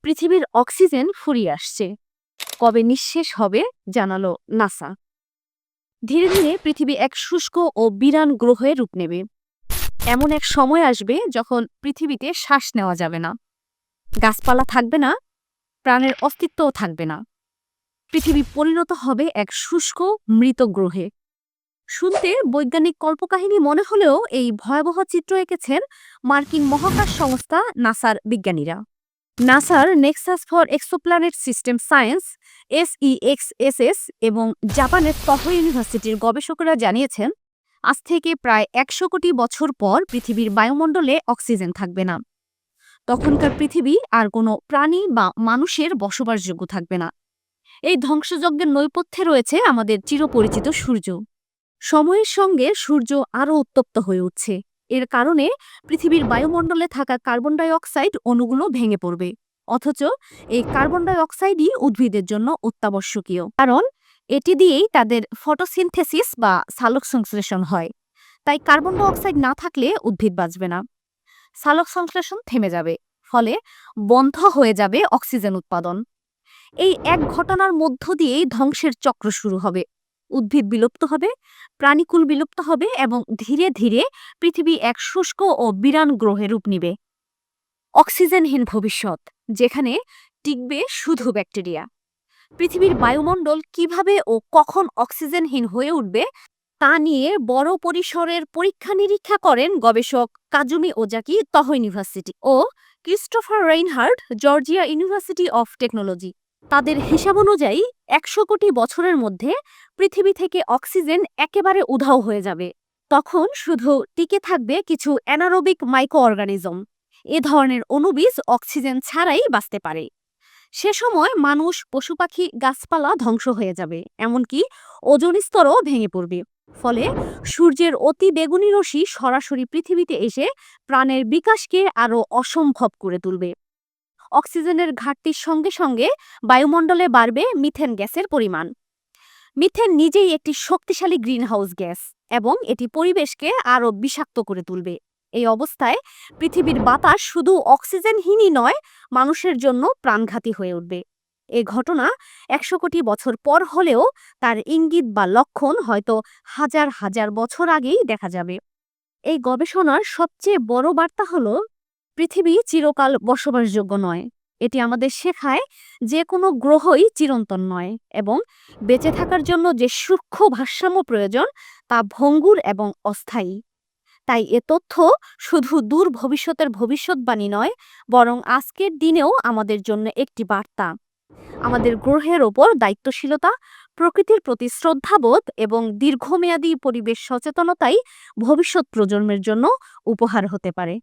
পৃথিবীর অক্সিজেন ফুরিয়ে আসছে। কবে নিঃশেষ হবে জানালো নাসা। ধীরে ধীরে পৃথিবী এক শুষ্ক ও বিরান গ্রহে রূপ নেবে। এমন এক সময় আসবে যখন পৃথিবীতে শ্বাস নেওয়া যাবে না, গাছপালা থাকবে না, প্রাণের অস্তিত্বও থাকবে না। পৃথিবী পরিণত হবে এক শুষ্ক মৃত গ্রহে। শুনতে বৈজ্ঞানিক কল্পকাহিনী মনে হলেও এই ভয়াবহ চিত্র এঁকেছেন মার্কিন মহাকাশ সংস্থা নাসার বিজ্ঞানীরা। নাসার Nexus for exoplanet system science SEXSS এবং জাপানের তোহো ইউনিভার্সিটির গবেষকেরা জানিয়েছেন, আজ থেকে প্রায় ১০০ কোটি বছর পর পৃথিবীর বায়ুমণ্ডলে অক্সিজেন থাকবে না। তখনকার পৃথিবী আর কোনো প্রাণী বা মানুষের বসবাসযোগ্য থাকবে না। এই ধ্বংসযজ্ঞের নৈপথ্যে রয়েছে আমাদের চিরপরিচিত সূর্য। সময়ের সঙ্গে সূর্য আরও উত্তপ্ত হয়ে উঠছে। এর কারণে পৃথিবীর বায়ুমণ্ডলে থাকা কার্বন ডাই অক্সাইড অণুগুলো ভেঙে পড়বে। অথচ এই কার্বন ডাই অক্সাইডই উদ্ভিদের জন্য অত্যাবশ্যকীয়, কারণ এটি দিয়েই তাদের ফটোসিনথেসিস বা সালোক সংশ্লেষণ হয়। তাই কার্বন ডাই অক্সাইড না থাকলে উদ্ভিদ বাঁচবে না, সালোক সংশ্লেষণ থেমে যাবে, ফলে বন্ধ হয়ে যাবে অক্সিজেন উৎপাদন। এই এক ঘটনার মধ্য দিয়েই ধ্বংসের চক্র শুরু হবে। উদ্ভিদ বিলুপ্ত হবে, প্রাণীকুল বিলুপ্ত হবে এবং ধীরে ধীরে পৃথিবী এক শুষ্ক ও বিরান গ্রহে রূপ নিবে। অক্সিজেনহীন ভবিষ্যৎ, যেখানে টিকবে শুধু ব্যাকটেরিয়া। পৃথিবীর বায়ুমণ্ডল কিভাবে ও কখন অক্সিজেনহীন হয়ে উঠবে তা নিয়ে বড় পরিসরের পরীক্ষা নিরীক্ষা করেন গবেষক কাজুমি ওজাকি তোহো ইউনিভার্সিটি ও Christopher Reinhard Georgia University of Technology. তাদের হিসাব অনুযায়ী ১০০ কোটি বছরের মধ্যে পৃথিবী থেকে অক্সিজেন একেবারে উধাও হয়ে যাবে। তখন শুধু টিকে থাকবে কিছু অ্যানারোবিক মাইক্রো অর্গানিজম। এ ধরনের অণুবীজ অক্সিজেন ছাড়াই বাঁচতে পারে। সে সময় মানুষ, পশু পাখি, গাছপালা ধ্বংস হয়ে যাবে, এমনকি ওজোন স্তরও ভেঙে পড়বে। ফলে সূর্যের অতি বেগুনি রশ্মি সরাসরি পৃথিবীতে এসে প্রাণের বিকাশকে আরও অসম্ভব করে তুলবে। অক্সিজেনের ঘাটতির সঙ্গে সঙ্গে বায়ুমণ্ডলে বাড়বে মিথেন গ্যাসের পরিমাণ। মিথেন নিজেই একটি শক্তিশালী গ্রিনহাউস গ্যাস এবং এটি পরিবেশকে আরও বিষাক্ত করে তুলবে। এই অবস্থায় পৃথিবীর বাতাস শুধু অক্সিজেনহীনই নয়, মানুষের জন্য প্রাণঘাতী হয়ে উঠবে। এ ঘটনা ১০০ কোটি বছর পর হলেও তার ইঙ্গিত বা লক্ষণ হয়তো হাজার হাজার বছর আগেই দেখা যাবে। এই গবেষণার সবচেয়ে বড় বার্তা হলো, পৃথিবী চিরকাল বসবাসযোগ্য নয়। এটি আমাদের শেখায় যে কোনো গ্রহই চিরন্তন নয় এবং বেঁচে থাকার জন্য যে সূক্ষ্ম ভারসাম্য প্রয়োজন তা ভঙ্গুর এবং অস্থায়ী। তাই এ তথ্য শুধু দূর ভবিষ্যতের ভবিষ্যৎবাণী নয়, বরং আজকের দিনেও আমাদের জন্য একটি বার্তা। আমাদের গ্রহের ওপর দায়িত্বশীলতা, প্রকৃতির প্রতি শ্রদ্ধাবোধ এবং দীর্ঘমেয়াদী পরিবেশ সচেতনতাই ভবিষ্যৎ প্রজন্মের জন্য উপহার হতে পারে।